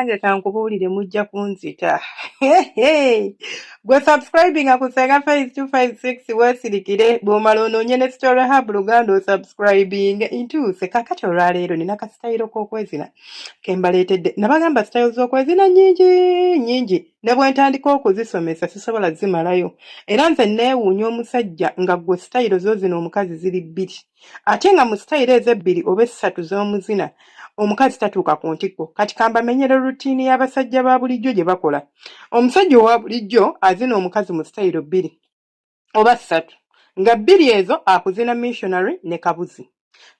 nange kankubuulire mujja kunzita. Gwe subscribing akusenga 5256 weesirikire bw'omala onoonye ne Story Hub Luganda osubscribing intuuse kakati olwaleero nina kasitayiro k'okwezina kembaleetedde nabagamba sitayiro z'okwezina nyingi ne bwe ntandika okuzisomesa sisobola zimalayo era nze neewuunya omusajja nga ggwe sitayiro zo zino omukazi ziri bbiri ate nga mu sitayiro ez'ebbiri oba essatu z'omuzina omukazi tatuuka ku ntikko kati kambamenyera rutiini y'abasajja ba bulijjo gye bakola omusajja owa bulijjo azina omukazi mu sitayiro bbiri oba ssatu nga bbiri ezo akuzina missionary ne kabuzi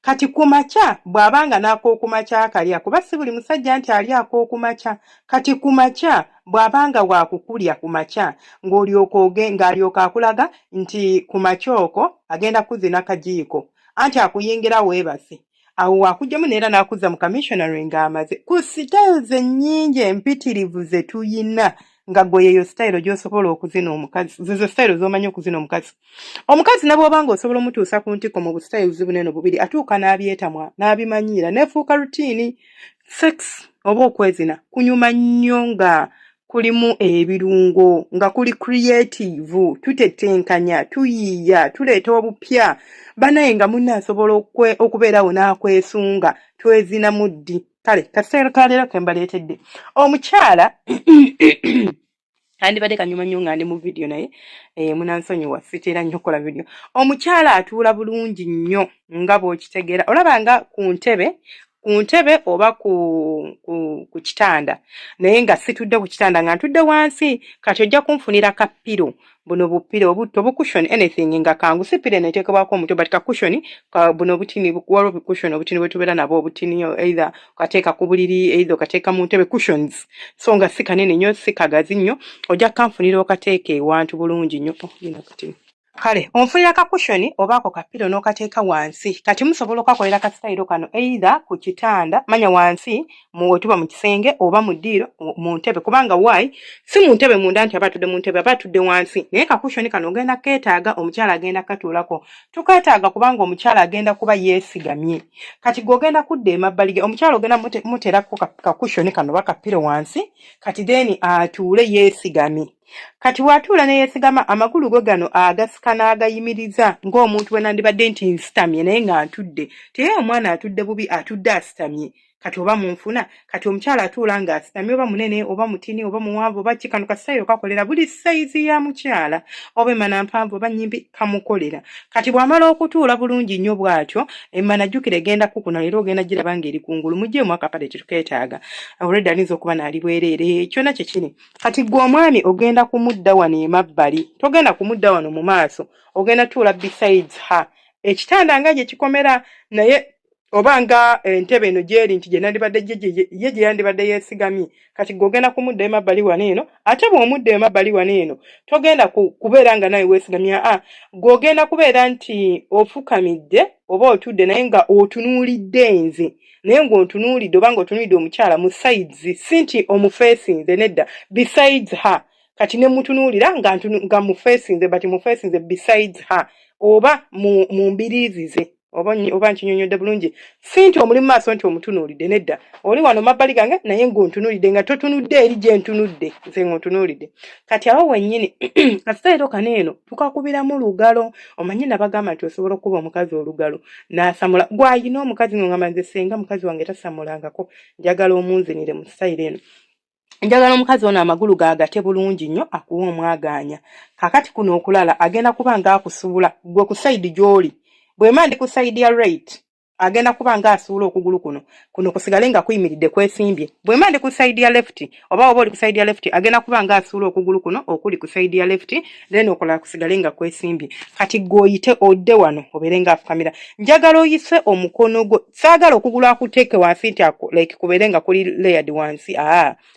kati ku makya bw'abanga n'akookumakya akalya kuba si buli musajja nti ali akookumakya kati ku makya bw'abanga waakukulya ku makya ng'alyoka akulaga nti ku makya okwo agenda kuzina kajiiko anti akuyingira weebase awo wakujjamu neera n'akuzza mu kamissionary ng'amaze ku sitayizi ennyingi empitirivu ze tuyina nga gwe yeyo sitayiro gy'osobola okuzina omukazi zezo sitayiro z'omanyi okuzina omukazi ne bw'obanga osobola omutuusa ku ntikko mu busitayizi bunene bubiri atuuka n'abyetamwa n'abimanyiira neefuuka rutiini sex oba okwezina kunyuma nnyo nga kulimu ebirungo nga kuli creative tutetenkanya tuyiiya tuleeta obupya banaye nga munne asobola okubeerawo n'akwesunga twezina muddi kale kasitayiro kaleero kembaleetedde omukyala andibadde kanyuma nnyo nga ndi mu vidiyo naye munansonyiwa siteera nnyo okukola vidiyo omukyala atuula bulungi nnyo nga bw'okitegeera olaba nga ku ntebe oba ku kitanda naye nga situdde ku kitanda nga ntudde wansi kati ojja kunfunira kapiro buno bupiro obutto bukushoni anything nga kangu sipire neteekebwako omutwe but kakushoni buno obutini waliwo obukushoni obutini bwe tubeera nabo obutini either kateeka ku buliri either kateeka mu ntebe cushions so nga si kanene nnyo si kagazi nnyo ojja kanfunira okateeka ewantu bulungi nnyo kale onfunira kakushoni oba ako kapiro n'okateeka wansi kati musobola okakolera kasitayiro kano either ku kitanda manya wansi wetuba mu kisenge oba mu ddiiro mu ntebe kubanga wayi si mu ntebe munda nti aba atudde mu ntebe aba atudde wansi naye kakushoni kano ogenda keetaaga omukyala agenda katuulako tuketaaga kubanga omukyala agenda kuba yeesigamye kati gw'ogenda kudda emabbali ge omukyala ogenda muteerako kakushoni kano oba kapiro wansi kati then atuule yeesigamye kati watuula ne yeesigama amagulu go gano agasika n'agayimiriza ng'omuntu bwe nandibadde nti nsitamye naye nga ntudde teye omwana atudde bubi atudde asitamye kati oba munfuna kati omukyala atuula ng'asitamye oba munene oba mutini oba muwanvu oba kikano kasitayiro kakolera buli sayizi ya mukyala oba emmana mpanvu oba nnyimpi kamukolera kati bw'amala okutuula bulungi nnyo bw'atyo emmana jjukira egenda kukuna era ogenda giraba ng'eri kungulu muggyemu akapale tetukeetaaga already alinza okuba n'ali bwereere kyonna kye kiri kati gwe omwami ogenda kumudda wano emabbali togenda kumudda wano mu maaso ogenda tuula besides her ekitanda nga gye kikomera naye oba nga entebe eno gyeri nti ye gye yandibadde yeesigamye kati gw'ogenda kumudda emabbali wano eno ate bw'omudda emabbali wano eno togenda kubeera nga nawe weesigamye gw'ogenda kubeera nti ofukamidde oba otudde naye nga otunuulidde nze naye ng'ontunuulidde oba ng'otunuulidde omukyala mu sides si nti omufeesinze nedda besides her kati ne mutunuulira nga mufeesinze bati mufeesinze besides her oba mu mbiriizi ze oba nkinyonyodde bulungi si nti omuli mu maaso nti omutunuulidde nedda oli wano mabbali gange naye ng'ontunuulidde nga totunudde eri gye ntunudde nze ng'ontunuulidde kati awo wennyini kasitayiro kano eno tukakubiramu lugalo omanyi nabagamba nti osobola okuba omukazi olugalo n'asamula gw'ayina omukazi ng'ongamba nze senga mukazi wange tasamulangako njagala omunzinire mu sitayiro eno njagala omukazi ono amagulu gaagate bulungi nnyo akuwa omwagaanya kakati kuno okulala agenda kuba ng'akusuula gwe ku sayidi gy'oli bwema ndi ku sayidi ya right agenda kuba ng'asuula okugulu kuno kusigale nga kuyimiridde kwesimbye bwema ndi ku sayidi ya left oba oli ku sayidi ya left agenda kuba ng'asuula okugulu kuno okuli ku sayidi ya left then okulala kusigale nga kwesimbye kati gwoyite odde wano obeere ng'afukamira njagala oyise omukono gwo saagala okugulu akuteeke wansi nti like kubeere nga kuli layered wansi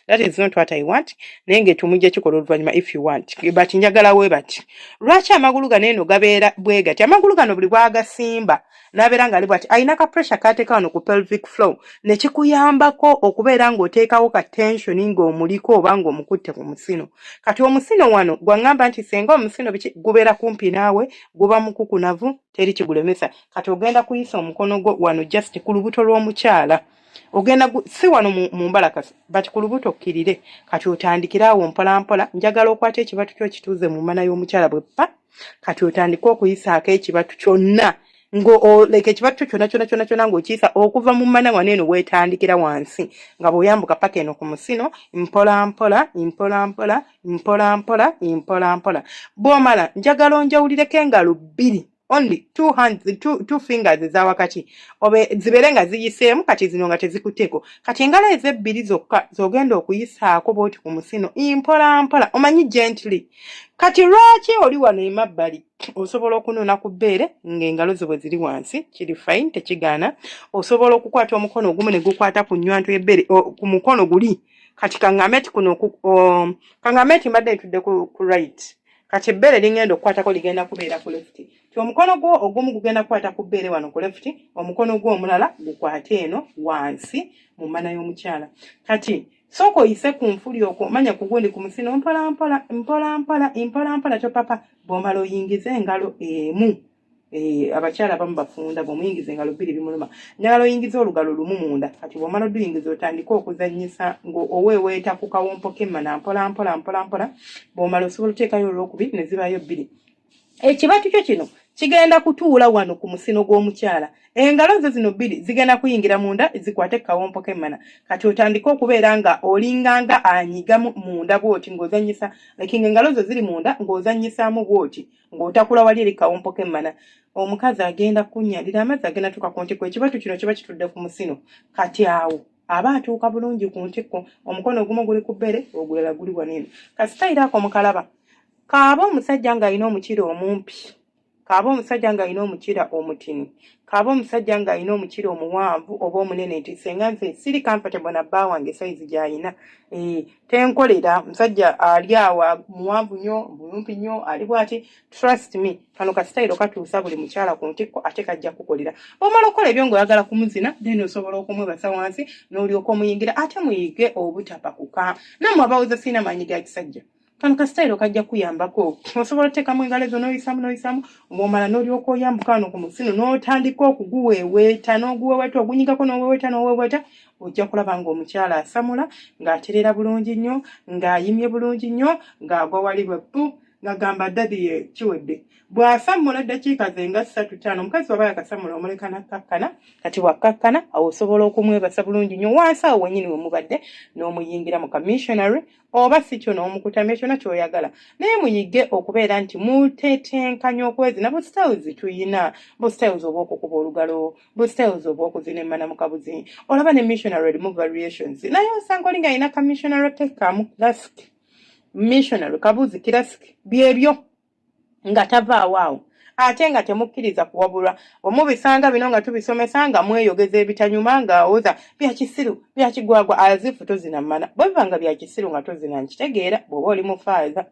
that is not what I want naye ng'etumujja kikola oluvannyuma if you want but njagala we bati lwaki amagulu gano eno gabeera bwe gati amagulu gano buli bwagasimba n'abeera ng'ali bwati alina olina ka pressure kateeka wano ku pelvic floor ne kikuyambako okubeera ng'oteekawo ka tension ng'omuliko oba ng'omukutte ku musino. Kati omusino wano gwangamba nti senga omusino gubeera kumpi naawe guba mukukunavu teri kigulemesa. Kati ogenda kuyisa omukono gwo wano just ku lubuto lw'omukyala. Ogenda si wano mu mbalakasi but ku lubuto okkirire. Kati otandikiraawo mpola mpola, njagala okwata ekibatu kyo kituuze mu mana y'omukyala bwe ppa. Kati otandika okuyisaako ekibatu kyonna leka ekibatu kyonna ng'okiyisa okuva mu mana wano eno weetandikira wansi nga bw'oyambuka paka eno ku musino mpola mpola mpola mpola mpola mpola mpola mpola. Bw'omala njagala onjawulireko engalo bbiri, only two fingers eza wakati zibeere nga ziyiseemu, kati zino nga tezikuteeko. Kati engalo ezebbiri zokka z'ogenda okuyisaako bw'oti ku musino mpola mpola, omanyi gently. Kati lwaki oli wano emabbali osobola okunuuna ku bbeere ng'engalo zo bwe ziri wansi, kiri fine tekigaana. Osobola okukwata omukono ogumu ne gukwata ku nnywanto y'ebbeere ku mukono guli. Kati kaŋŋambe nti kuno kaŋŋambe nti mbadde ntudde ku right, kati ebbeere lingenda okukwatako ligenda kubeera ku left. Ti omukono gwo ogumu gugenda kukwata ku bbeere wano ku left, omukono gwo omulala gukwate eno wansi mu mana y'omukyala. Kati sooka oyise ku nfuli okwo, manya ku gundi ku musino mpola mpola mpola mpola mpola mpola topapa. Bw'omala oyingiza engalo emu. Abakyala abamu bafunda bw'omuyingiza engalo bbiri bimuluma. Njagala oyingiza olugalo lumu munda. Kati bw'omala oduyingiza otandika okuzannyisa ng'oweeweeta ku kawompo k'emmana mpola mpola mpola mpola. Bw'omala osobola oteekayo olwokubiri ne zibaayo bbiri. Ekibatu kyo kino kigenda kutuula wano ku musino gw'omukyala. Engalo zo zino bbiri zigenda kuyingira munda zikwate kawompo k'emmana. Kati otandika okubeera nga olinganga anyiga munda bw'oti ng'ozannyisa, lekinga engalo zo ziri munda ng'ozannyisaamu bw'oti ng'otakula wali eri kawompo k'emmana. Omukazi agenda kunnyalira amazzi agenda tuuka ku ntikko. Ekibatu kino kiba kitudde ku musino. Kati awo aba atuuka bulungi ku ntikko. Omukono ogumu guli ku bbeere, ogulala guli wano eno. Kasitayira ako mukalaba. Kaaba omusajja ng'alina omukira omumpi, kaaba omusajja ng'alina omukira omutini, kaaba omusajja ng'alina omukira omuwanvu oba omunene nti senga nze siri comfortable na bba wange sayizi gy'alina. Tenkolera musajja ali awa muwanvu nnyo, mumpi nnyo, ali bw'ati. Trust me, kano kasitayiro katuusa buli mukyala ku ntikko ate kajja kukolera. Omala okukola ebyo ng'oyagala kumuzina, then osobola okumwebasa wansi n'olyoka omuyingira ate muyige obutapakuka. Nammwe abawuza sirina maanyi ga kisajja. Kano kasitayiro kajja kuyambako. Osobola oteekamu engalo ezo n'oyisaamu, bw'omala n'olyoka oyambuka wano ku musino n'otandika okuguweeweeta n'oguweeweeta ogunyigako n'oweeweeta, ojja kulaba ng'omukyala asamula, ng'aterera bulungi nnyo, ng'ayimye bulungi nnyo, ng'agwa wali bwe ppu, ng'agamba ddadi ye kiwedde. Bw'asamula eddakiika ze nga 3-5, omukazi waba yakasamula omuleka n'akkakkana. Kati bw'akkakkana awo osobola okumwebasa bulungi nnyo wansi awo wennyini we mubadde n'omuyingira mu kamissionary oba si kyo n'omukutamya kyonna ky'oyagala. Naye muyige okubeera nti mutetenkanya okwezina. Bu styles tuyina, bu styles obw'okukuba olugalo, bu styles obw'okuzina emmana mu kabuzi. Olaba ne missionary erimu variations. Naye osanga oli ng'alina ka missionary tekamu classic. Missionary kabuzi classic byebyo nga tavaawo awo. Ate nga temukkiriza kuwabulwa. Omubisanga bino nga tubisomesa nga mweyogeza ebitanyuma nga oza bya kisiru bya kigwagwa azifu tozina mmana. Bwe bibanga bya kisiru nga tozina nkitegeera bw'oba oli mufaaza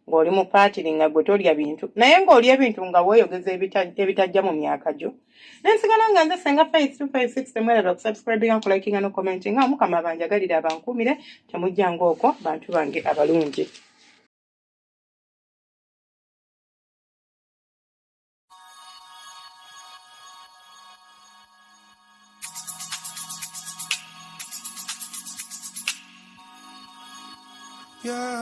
ng'oli mu paatiri nga gwe tolya bintu. Naye ng'olya ebintu nga weeyogeza ebitajja mu myaka gyo. Nensigala nga nze Senga Faith 256 temweraba okusubscribinga, okulikinga n'okucommentinga. Mukama banjagalire abankuumire, temujjanga okwo bantu bange abalungi. Yeah.